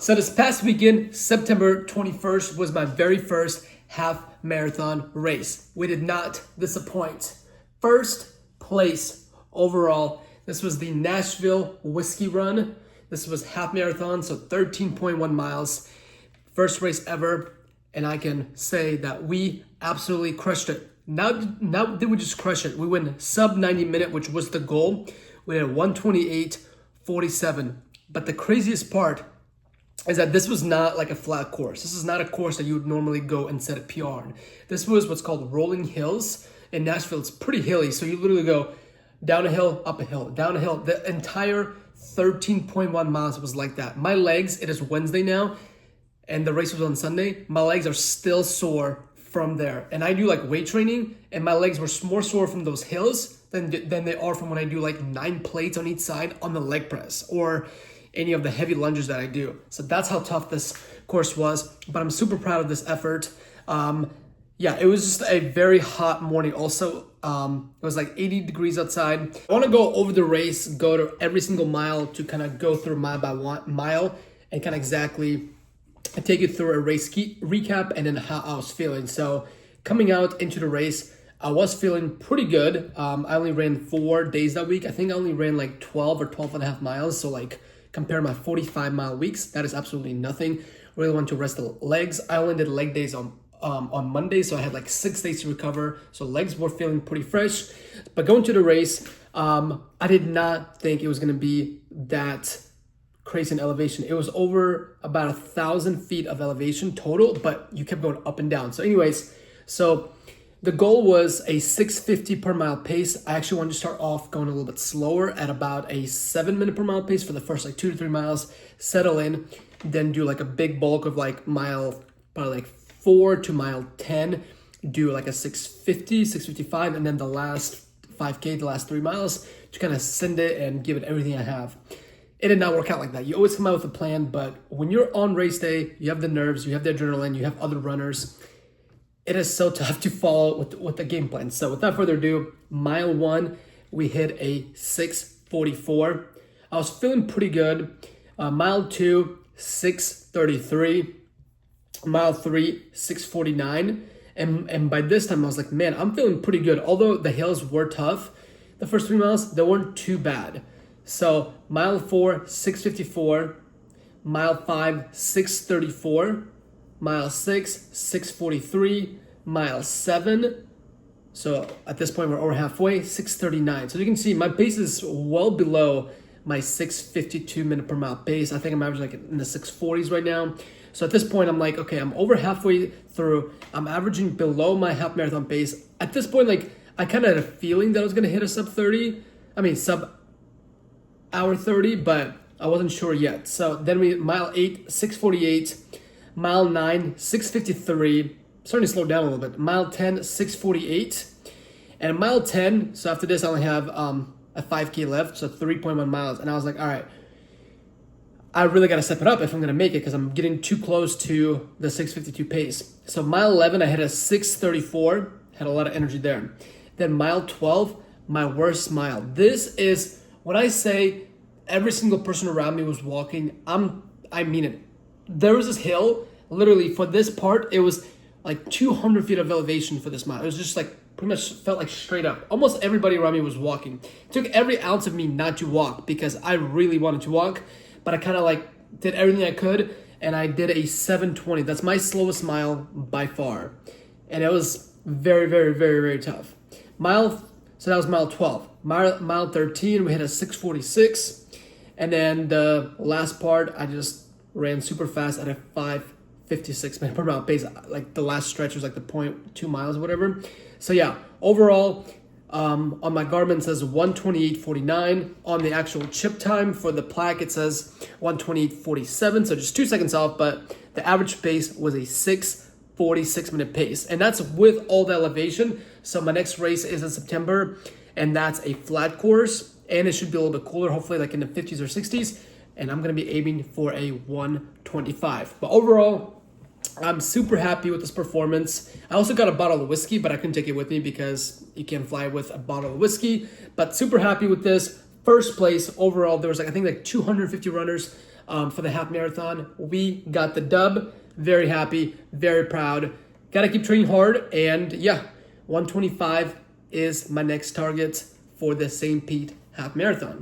So this past weekend, September 21st, was my very first half marathon race. We did not disappoint. First place overall. This was the Nashville Whiskey Run. This was half marathon, so 13.1 miles. First race ever, and I can say that we absolutely crushed it. Now did we just crush it? We went sub 90 minute, which was the goal. We had 1:28:47. But the craziest part is that this was not like a flat course. This is not a course that you would normally go and set a PR on. This was what's called rolling hills. In Nashville, it's pretty hilly, so you literally go down a hill, up a hill, down a hill. The entire 13.1 miles was like that. My legs, it is Wednesday now, and the race was on Sunday. My legs are still sore from there. And I do like weight training, and my legs were more sore from those hills than they are from when I do like 9 plates on each side on the leg press or any of the heavy lunges that I do. So that's how tough this course was, but I'm super proud of this effort. Yeah, it was just a very hot morning also. It was like 80 degrees outside. I want to go over the race, go to every single mile to kind of go through mile by mile and kind of exactly take you through a race recap and then how I was feeling. So coming out into the race, I was feeling pretty good. I only ran 4 days that week. I think I only ran like 12 or 12 and a half miles. So like compare my 45-mile weeks, that is absolutely nothing. Really want to rest the legs. I only did leg days on Monday, so I had like 6 days to recover. So legs were feeling pretty fresh. But going to the race, I did not think it was gonna be that crazy in elevation. It was over about 1,000 feet of elevation total, but you kept going up and down. So anyways, so the goal was a 6:50 per mile pace. I actually wanted to start off going a little bit slower at about a 7-minute per mile pace for the first like 2 to 3 miles, settle in, then do like a big bulk of like mile, probably like 4 to mile 10, do like a 6:50, 6:55, and then the last 5K, the last 3 miles, to kind of send it and give it everything I have. It did not work out like that. You always come out with a plan, but when you're on race day, you have the nerves, you have the adrenaline, you have other runners. It is so tough to follow with the game plan. So without further ado, mile 1, we hit a 6:44. I was feeling pretty good. Mile 2, 6:33. Mile 3, 6:49. And by this time, I was like, man, I'm feeling pretty good. Although the hills were tough, the first 3 miles, they weren't too bad. So mile 4, 6:54. Mile 5, 6:34. Mile 6, 6:43, mile 7. So at this point, we're over halfway, 6:39. So you can see my pace is well below my 6:52 minute per mile pace. I think I'm averaging like in the 6:40s right now. So at this point, I'm like, okay, I'm over halfway through. I'm averaging below my half marathon pace. At this point, like I kind of had a feeling that I was gonna hit a sub hour 30, but I wasn't sure yet. So then mile 8, 6:48. Mile 9, 6:53, starting to slow down a little bit. Mile 10, 6:48. And mile 10, so after this I only have a 5K left, so 3.1 miles. And I was like, all right, I really got to step it up if I'm going to make it because I'm getting too close to the 6:52 pace. So mile 11, I hit a 6:34, had a lot of energy there. Then mile 12, my worst mile. This is, when I say every single person around me was walking, I mean it. There was this hill, literally for this part, it was like 200 feet of elevation for this mile. It was just like, pretty much felt like straight up. Almost everybody around me was walking. It took every ounce of me not to walk because I really wanted to walk, but I kind of like did everything I could, and I did a 7:20. That's my slowest mile by far. And it was very, very, very, very tough. So that was mile 12. Mile 13, we hit a 6:46. And then the last part, I just ran super fast at a 5:56 minute per mile pace. Like the last stretch was like the 0.2 miles or whatever. So yeah, overall, on my Garmin it says 1:28:49. On the actual chip time for the plaque, it says 1:28:47. So just 2 seconds off, but the average pace was a 6:46 minute pace. And that's with all the elevation. So my next race is in September, and that's a flat course. And it should be a little bit cooler, hopefully like in the 50s or 60s. And I'm going to be aiming for a 1:25. But overall, I'm super happy with this performance. I also got a bottle of whiskey, but I couldn't take it with me because you can't fly with a bottle of whiskey. But super happy with this. First place overall, there was like, I think like 250 runners. for the half marathon. We got the dub. Very happy, very proud. Gotta keep training hard, and yeah, 125 is my next target for the St. Pete half marathon.